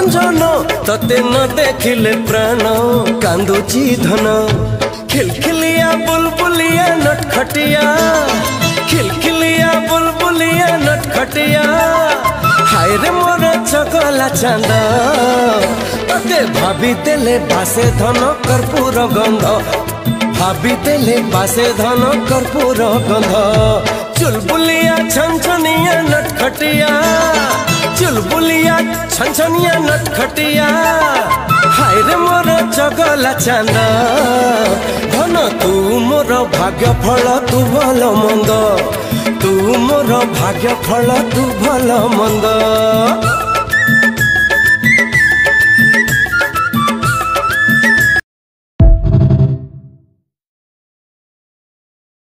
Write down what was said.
भंजन तते न देखिले प्राण कांदुची धन खिलखिलिया बुलबुलिया नटखटिया खिलखिलिया बुलबुलिया नटखटिया हाय रे मोर चगला चांद तते भाभी देले बासे धन कर्पूर गंध भाभी देले बासे धन कर्पूर गंध चुलबुलिया छनछनिया नटखटिया चुलबुलिया छनछनिया नटखटिया हाय रे मोर चगला चांद धन तू मोर भाग्य फल तू भल मंद तू मोर भाग्य फल तू भल मंद।